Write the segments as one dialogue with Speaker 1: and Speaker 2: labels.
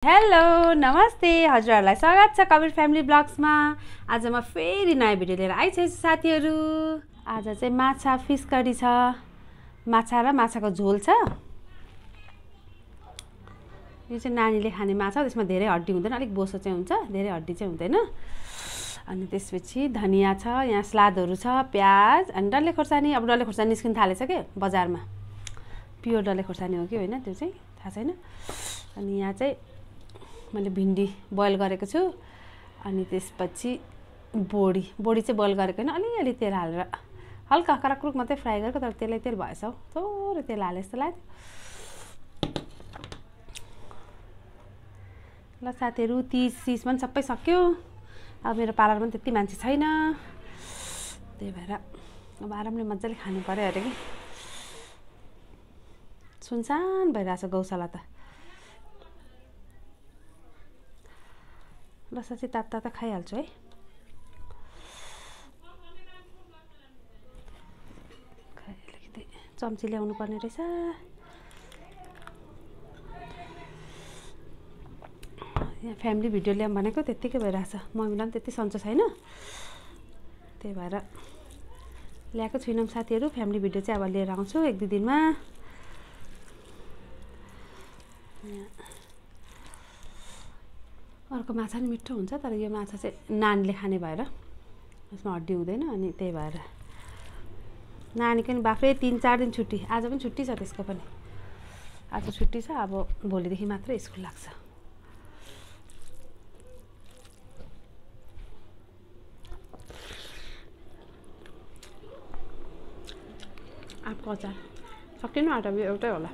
Speaker 1: Hello नमस्ते हजुरहरूलाई स्वागत छ कबीर फ्यामिली ब्लग्समा। आज म फेरि नयाँ भिडियो लिएर आइसकेछु साथीहरू। आज चाहिँ माछा फिस करी छ, माछा र माछाको झोल छ। यो चाहिँ नानीले खाने माछा, त्यसमा धेरै हड्डी हुँदैन, अलिक बोसो चाहिँ हुन्छ, धेरै हड्डी चाहिँ हुँदैन। अनि त्यसपछि धनिया छ, यहाँ सलादहरू छ, प्याज अनि डल्ले खोर्सानी। अब डल्ले खोर्सानी निस्किन थालेछ के बजारमा, प्योर डल्ले खोर्सानी हो कि होइन त्यो चाहिँ थाहा छैन। अनि यहाँ चाहिँ मैले भिन्डी बोइल गरेको छु। अनि त्यसपछि बोडी चाहिँ बोइल गरेको होइन, अलिअलि तेल हालेर हल्का कराक्रुक मात्रै फ्राई गरेको, तर तेलै तेल भएछ हौ, थोरै तेल हाले जस्तो लाग्यो। ल साथीहरू, तिज पनि सबै सक्यो। अब मेरो पार्लरमा पनि त्यति मान्छे छैन, त्यही भएर अब आरामले मजाले खानु पऱ्यो अरे कि। सुनसान भइरहेछ गौशाला त। ल साँच्चै तातो खाइहाल्छु है। अलिकति चम्ची ल्याउनु पर्ने रहेछ। यहाँ फ्यामिली भिडियो ल्याऊँ भनेको त्यत्तिकै भइरहेछ, मम्मीलाई पनि त्यति सन्चो छैन, त्यही भएर ल्याएको छुइनँ साथीहरू। फ्यामिली भिडियो चाहिँ अब लिएर आउँछु 1-2 दिनमा। अर्को माछा नि मिठो हुन्छ, तर यो माछा चाहिँ नानीले खाने भएर यसमा हड्डी हुँदैन, अनि त्यही भएर नानीको नि बाफ्रै 3-4 दिन छुट्टी। आज पनि छुट्टी छ त्यसको पनि, आज छुट्टी छ। अब भोलिदेखि मात्रै स्कुल लाग्छ। आँपको अचार सकिनु आँटा, एउटै होला।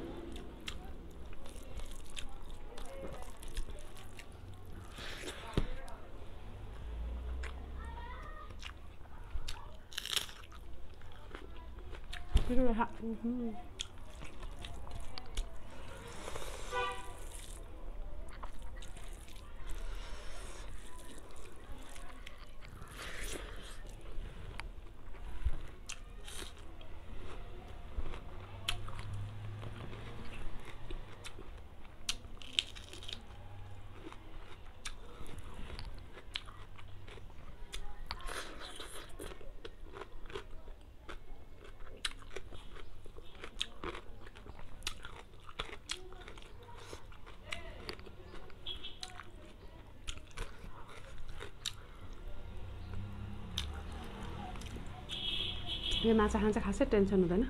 Speaker 1: यो माछा खान्छ खासै टेन्सन हुँदैन,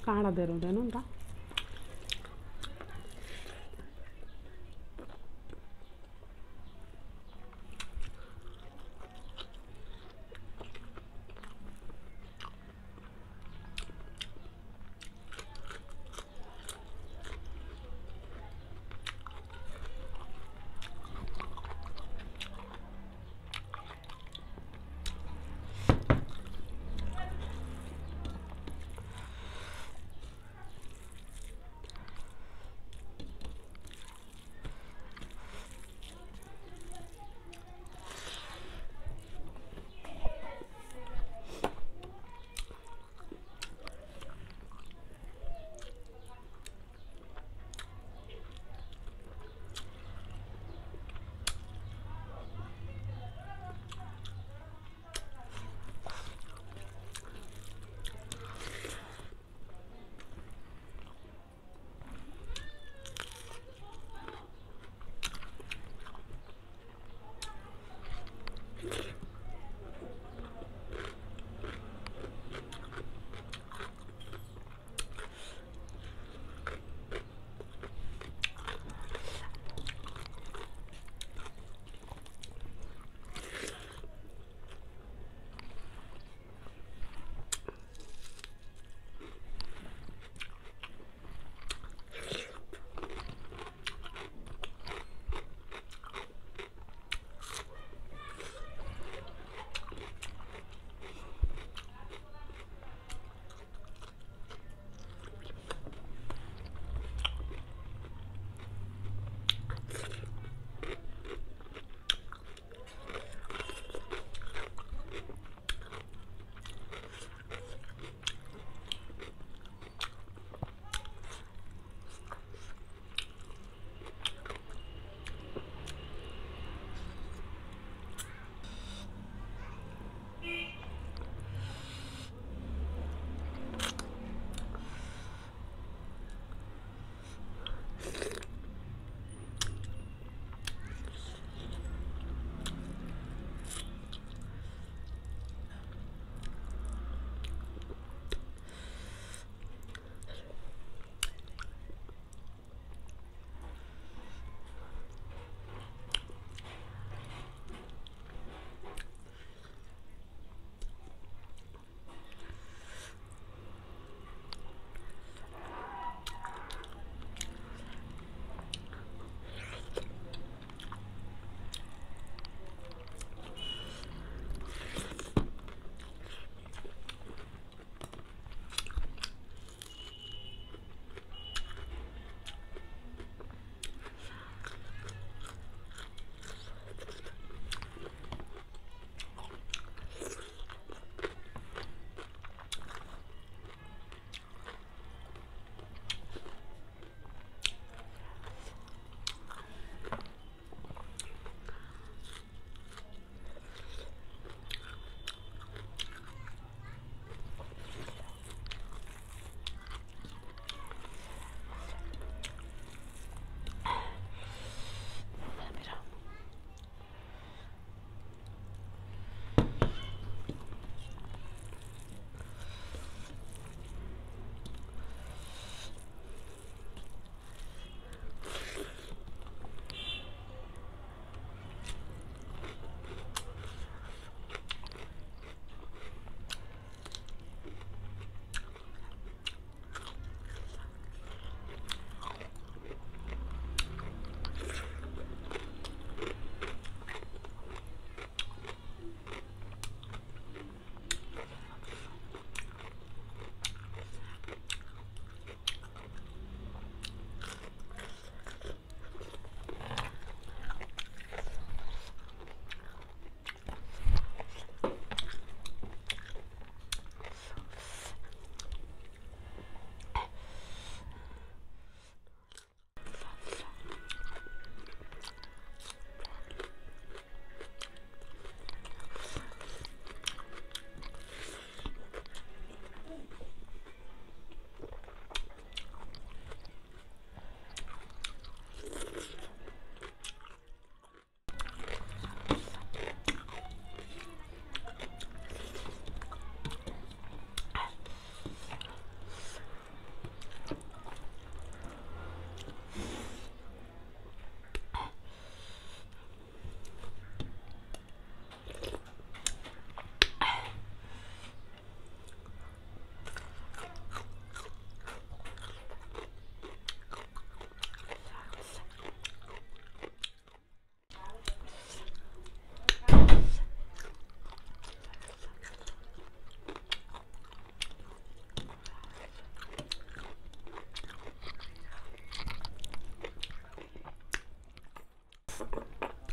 Speaker 1: काँडा धेरै हुँदैन नि त।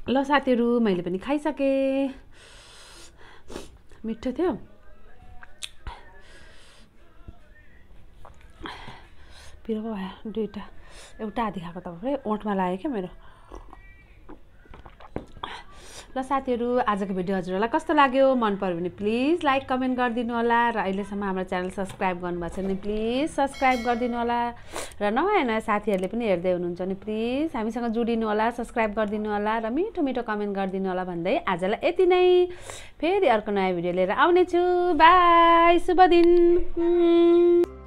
Speaker 1: ल साथीहरू मैले पनि खाइसकेँ, मिठो थियो। पिरो पो भयो दुईवटा, एउटा आधी खाएको त पुरै ओठमा लाग्यो क्या मेरो। ल साथीहरू आजको भिडियो हजुरहरूलाई कस्तो लाग्यो, मन पर्यो भने प्लिज लाइक कमेन्ट गरिदिनु होला र अहिलेसम्म हाम्रो च्यानल सब्सक्राइब गर्नुभएको छ भने प्लिज सब्सक्राइब गरिदिनु होला र नयाँ नयाँ साथीहरूले पनि हेर्दै हुनुहुन्छ भने प्लिज हामीसँग जोडिनु होला, सब्सक्राइब गरिदिनु होला र मिठो मिठो कमेन्ट गरिदिनु होला भन्दै आजलाई यति नै। फेरि अर्को नयाँ भिडियो लिएर आउनेछु। बाई, शुभ दिन।